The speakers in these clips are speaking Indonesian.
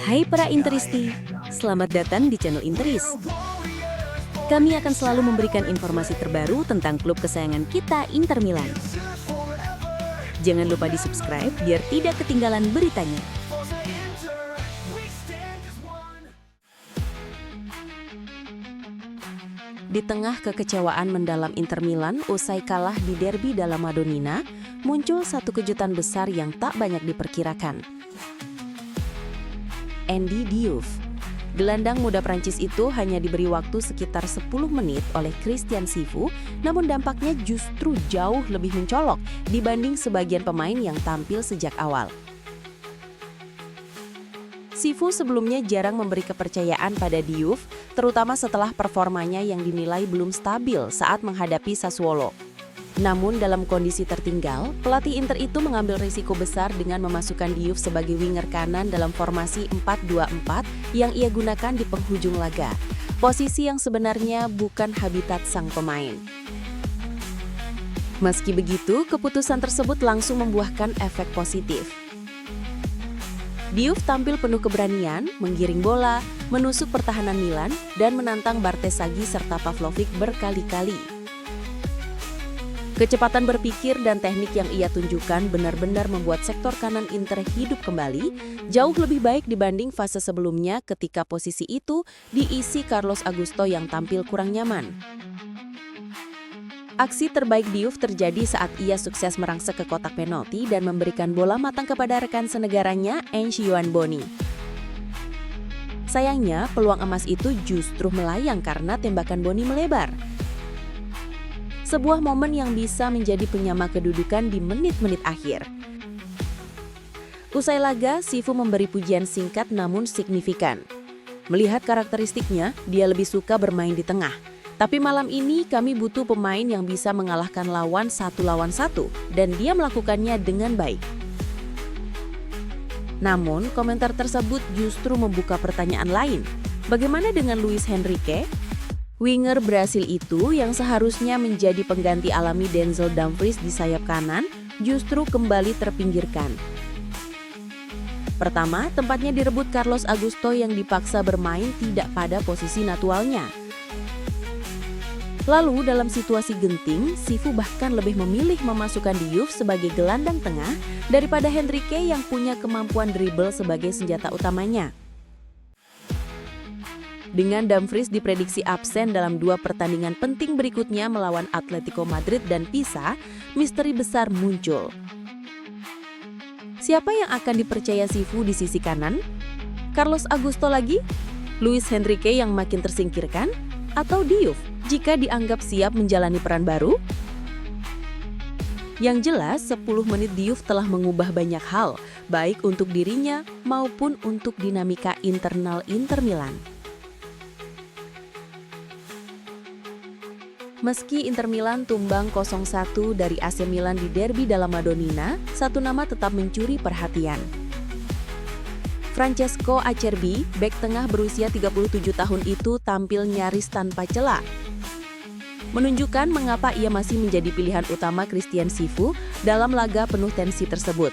Hai para Interisti, selamat datang di channel Interis. Kami akan selalu memberikan informasi terbaru tentang klub kesayangan kita, Inter Milan. Jangan lupa di-subscribe biar tidak ketinggalan beritanya. Di tengah kekecewaan mendalam Inter Milan usai kalah di derby dalla Madonnina, muncul satu kejutan besar yang tak banyak diperkirakan. Andy Diouf. Gelandang muda Prancis itu hanya diberi waktu sekitar 10 menit oleh Christian Cifu, namun dampaknya justru jauh lebih mencolok dibanding sebagian pemain yang tampil sejak awal. Cifu sebelumnya jarang memberi kepercayaan pada Diouf, terutama setelah performanya yang dinilai belum stabil saat menghadapi Sassuolo. Namun dalam kondisi tertinggal, pelatih Inter itu mengambil risiko besar dengan memasukkan Diouf sebagai winger kanan dalam formasi 4-2-4 yang ia gunakan di penghujung laga, posisi yang sebenarnya bukan habitat sang pemain. Meski begitu, keputusan tersebut langsung membuahkan efek positif. Diouf tampil penuh keberanian, menggiring bola, menusuk pertahanan Milan, dan menantang Bartesaghi serta Pavlovic berkali-kali. Kecepatan berpikir dan teknik yang ia tunjukkan benar-benar membuat sektor kanan Inter hidup kembali, jauh lebih baik dibanding fase sebelumnya ketika posisi itu diisi Carlos Augusto yang tampil kurang nyaman. Aksi terbaik Diouf terjadi saat ia sukses merangsek ke kotak penalti dan memberikan bola matang kepada rekan senegaranya, Ange Ioanboni. Sayangnya, peluang emas itu justru melayang karena tembakan Boni melebar. Sebuah momen yang bisa menjadi penyama kedudukan di menit-menit akhir. Usai laga, Cifu memberi pujian singkat namun signifikan. Melihat karakteristiknya, dia lebih suka bermain di tengah. Tapi malam ini kami butuh pemain yang bisa mengalahkan lawan 1 lawan 1, dan dia melakukannya dengan baik. Namun, komentar tersebut justru membuka pertanyaan lain. Bagaimana dengan Luis Henrique? Winger Brasil itu yang seharusnya menjadi pengganti alami Denzel Dumfries di sayap kanan justru kembali terpinggirkan. Pertama, tempatnya direbut Carlos Augusto yang dipaksa bermain tidak pada posisi naturalnya. Lalu dalam situasi genting, Cifu bahkan lebih memilih memasukkan Diouf sebagai gelandang tengah daripada Henrique yang punya kemampuan dribble sebagai senjata utamanya. Dengan Dumfries diprediksi absen dalam 2 pertandingan penting berikutnya melawan Atletico Madrid dan Pisa, misteri besar muncul. Siapa yang akan dipercaya Cifu di sisi kanan? Carlos Augusto lagi? Luis Henrique yang makin tersingkirkan? Atau Diouf jika dianggap siap menjalani peran baru? Yang jelas, 10 menit Diouf telah mengubah banyak hal, baik untuk dirinya maupun untuk dinamika internal Inter Milan. Meski Inter Milan tumbang 0-1 dari AC Milan di derby dalla Madonnina, satu nama tetap mencuri perhatian. Francesco Acerbi, bek tengah berusia 37 tahun itu tampil nyaris tanpa celah. Menunjukkan mengapa ia masih menjadi pilihan utama Christian Cifu dalam laga penuh tensi tersebut.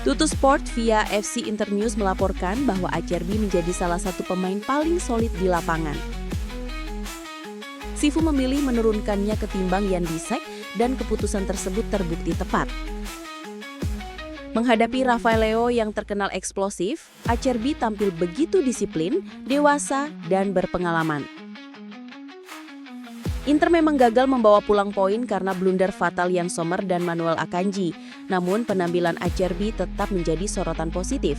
Tuttosport via FC Internews melaporkan bahwa Acerbi menjadi salah satu pemain paling solid di lapangan. Cifu memilih menurunkannya ketimbang Jan Bisek dan keputusan tersebut terbukti tepat. Menghadapi Rafael Leao yang terkenal eksplosif, Acerbi tampil begitu disiplin, dewasa, dan berpengalaman. Inter memang gagal membawa pulang poin karena blunder fatal Yann Sommer dan Manuel Akanji, namun penampilan Acerbi tetap menjadi sorotan positif.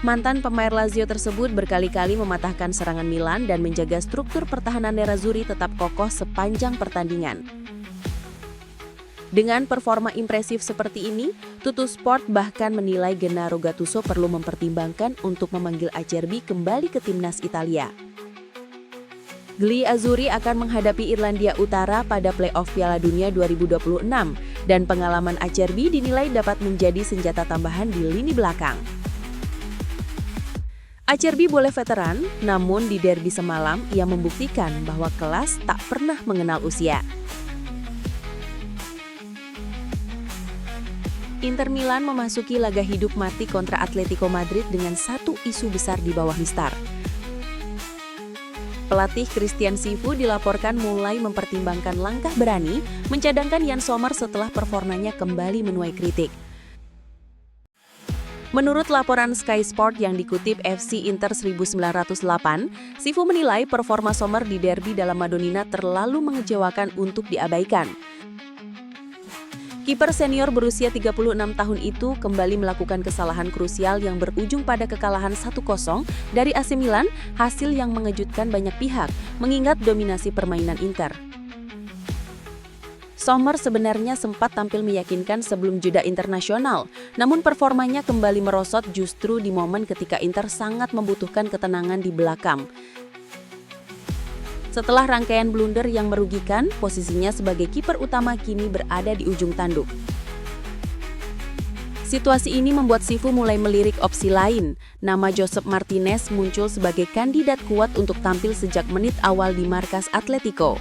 Mantan pemain Lazio tersebut berkali-kali mematahkan serangan Milan dan menjaga struktur pertahanan Nerazzurri tetap kokoh sepanjang pertandingan. Dengan performa impresif seperti ini, Tuttosport bahkan menilai Gennaro Gattuso perlu mempertimbangkan untuk memanggil Acerbi kembali ke timnas Italia. Gli Azzurri akan menghadapi Irlandia Utara pada play-off Piala Dunia 2026 dan pengalaman Acerbi dinilai dapat menjadi senjata tambahan di lini belakang. Acerbi boleh veteran, namun di derby semalam ia membuktikan bahwa kelas tak pernah mengenal usia. Inter Milan memasuki laga hidup mati kontra Atletico Madrid dengan satu isu besar di bawah mistar. Pelatih Christian Cifu dilaporkan mulai mempertimbangkan langkah berani mencadangkan Yann Sommer setelah performanya kembali menuai kritik. Menurut laporan Sky Sport yang dikutip FC Inter 1908, Cifu menilai performa Sommer di derby dalla Madonnina terlalu mengecewakan untuk diabaikan. Kiper senior berusia 36 tahun itu kembali melakukan kesalahan krusial yang berujung pada kekalahan 1-0 dari AC Milan, hasil yang mengejutkan banyak pihak, mengingat dominasi permainan Inter. Sommer sebenarnya sempat tampil meyakinkan sebelum jeda internasional, namun performanya kembali merosot justru di momen ketika Inter sangat membutuhkan ketenangan di belakang. Setelah rangkaian blunder yang merugikan, posisinya sebagai kiper utama kini berada di ujung tanduk. Situasi ini membuat Cifu mulai melirik opsi lain. Nama Josep Martinez muncul sebagai kandidat kuat untuk tampil sejak menit awal di markas Atletico.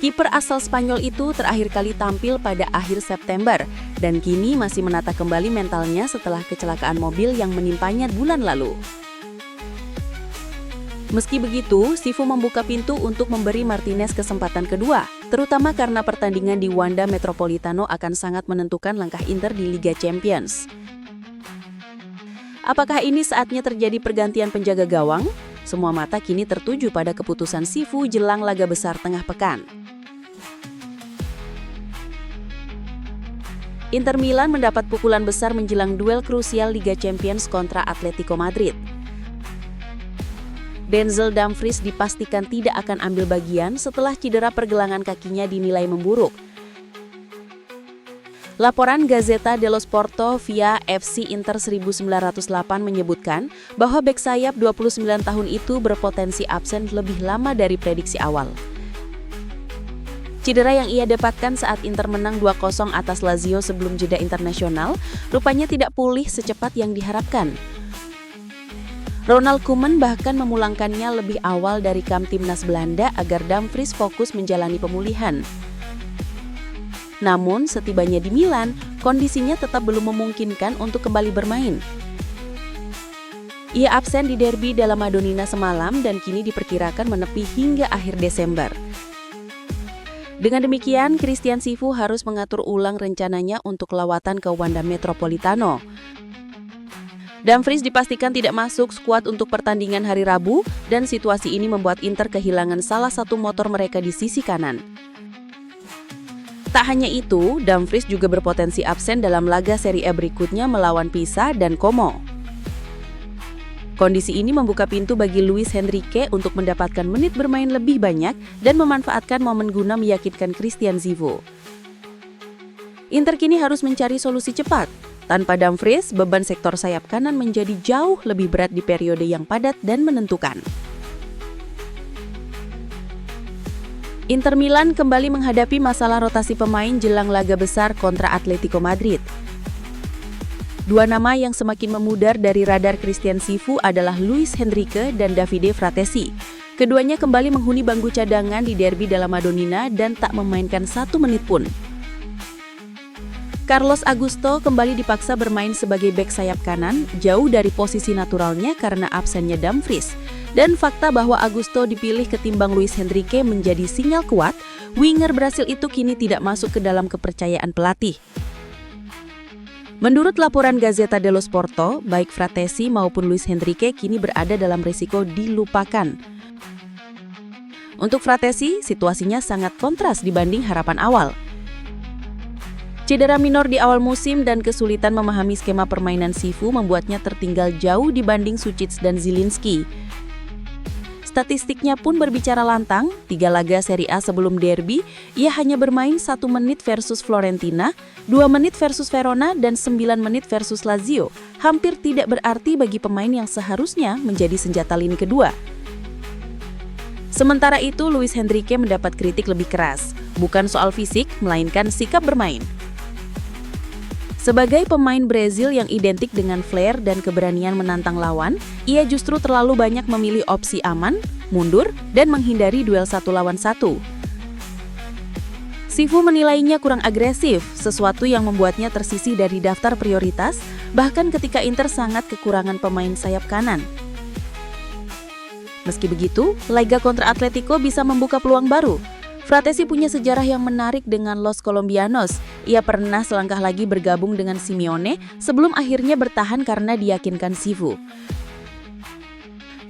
Kiper asal Spanyol itu terakhir kali tampil pada akhir September dan kini masih menata kembali mentalnya setelah kecelakaan mobil yang menimpanya bulan lalu. Meski begitu, Cifu membuka pintu untuk memberi Martinez kesempatan kedua, terutama karena pertandingan di Wanda Metropolitano akan sangat menentukan langkah Inter di Liga Champions. Apakah ini saatnya terjadi pergantian penjaga gawang? Semua mata kini tertuju pada keputusan Cifu jelang laga besar tengah pekan. Inter Milan mendapat pukulan besar menjelang duel krusial Liga Champions kontra Atletico Madrid. Denzel Dumfries dipastikan tidak akan ambil bagian setelah cedera pergelangan kakinya dinilai memburuk. Laporan Gazzetta dello Sport via FC Inter 1908 menyebutkan bahwa bek sayap 29 tahun itu berpotensi absen lebih lama dari prediksi awal. Cedera yang ia dapatkan saat Inter menang 2-0 atas Lazio sebelum jeda internasional rupanya tidak pulih secepat yang diharapkan. Ronald Koeman bahkan memulangkannya lebih awal dari kamp timnas Belanda agar Dumfries fokus menjalani pemulihan. Namun, setibanya di Milan, kondisinya tetap belum memungkinkan untuk kembali bermain. Ia absen di derby dalla Madonnina semalam dan kini diperkirakan menepi hingga akhir Desember. Dengan demikian, Christian Cifu harus mengatur ulang rencananya untuk lawatan ke Wanda Metropolitano. Dumfries dipastikan tidak masuk skuad untuk pertandingan hari Rabu dan situasi ini membuat Inter kehilangan salah satu motor mereka di sisi kanan. Tak hanya itu, Dumfries juga berpotensi absen dalam laga Serie A berikutnya melawan Pisa dan Como. Kondisi ini membuka pintu bagi Luis Henrique untuk mendapatkan menit bermain lebih banyak dan memanfaatkan momen guna meyakinkan Christian Cifu. Inter kini harus mencari solusi cepat. Tanpa Dumfries, beban sektor sayap kanan menjadi jauh lebih berat di periode yang padat dan menentukan. Inter Milan kembali menghadapi masalah rotasi pemain jelang laga besar kontra Atletico Madrid. Dua nama yang semakin memudar dari radar Christian Cifu adalah Luis Henrique dan Davide Fratesi. Keduanya kembali menghuni bangku cadangan di derby dalla Madonnina dan tak memainkan 1 menit pun. Carlos Augusto kembali dipaksa bermain sebagai bek sayap kanan, jauh dari posisi naturalnya karena absennya Dumfries. Dan fakta bahwa Augusto dipilih ketimbang Luis Henrique menjadi sinyal kuat, winger Brasil itu kini tidak masuk ke dalam kepercayaan pelatih. Menurut laporan Gazzetta dello Sport, baik Fratesi maupun Luis Henrique kini berada dalam risiko dilupakan. Untuk Fratesi, situasinya sangat kontras dibanding harapan awal. Cedera minor di awal musim dan kesulitan memahami skema permainan Cifu membuatnya tertinggal jauh dibanding Sučić dan Zielinski. Statistiknya pun berbicara lantang, 3 laga Serie A sebelum derby, ia hanya bermain 1 menit versus Fiorentina, 2 menit versus Verona, dan 9 menit versus Lazio. Hampir tidak berarti bagi pemain yang seharusnya menjadi senjata lini kedua. Sementara itu, Luis Henrique mendapat kritik lebih keras, bukan soal fisik, melainkan sikap bermain. Sebagai pemain Brazil yang identik dengan flair dan keberanian menantang lawan, ia justru terlalu banyak memilih opsi aman, mundur, dan menghindari duel 1 lawan 1. Sifu menilainya kurang agresif, sesuatu yang membuatnya tersisih dari daftar prioritas, bahkan ketika Inter sangat kekurangan pemain sayap kanan. Meski begitu, laga kontra Atletico bisa membuka peluang baru. Fratesi punya sejarah yang menarik dengan Los Colombianos. Ia pernah selangkah lagi bergabung dengan Simeone sebelum akhirnya bertahan karena diyakinkan Sifu.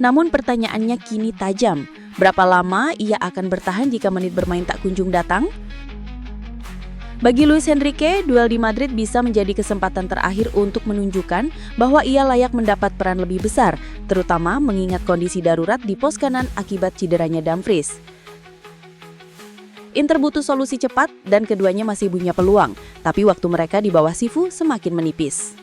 Namun pertanyaannya kini tajam, berapa lama ia akan bertahan jika menit bermain tak kunjung datang? Bagi Luis Enrique, duel di Madrid bisa menjadi kesempatan terakhir untuk menunjukkan bahwa ia layak mendapat peran lebih besar, terutama mengingat kondisi darurat di pos kanan akibat cederanya Dumfries. Inter butuh solusi cepat dan keduanya masih punya peluang, tapi waktu mereka di bawah Sifu semakin menipis.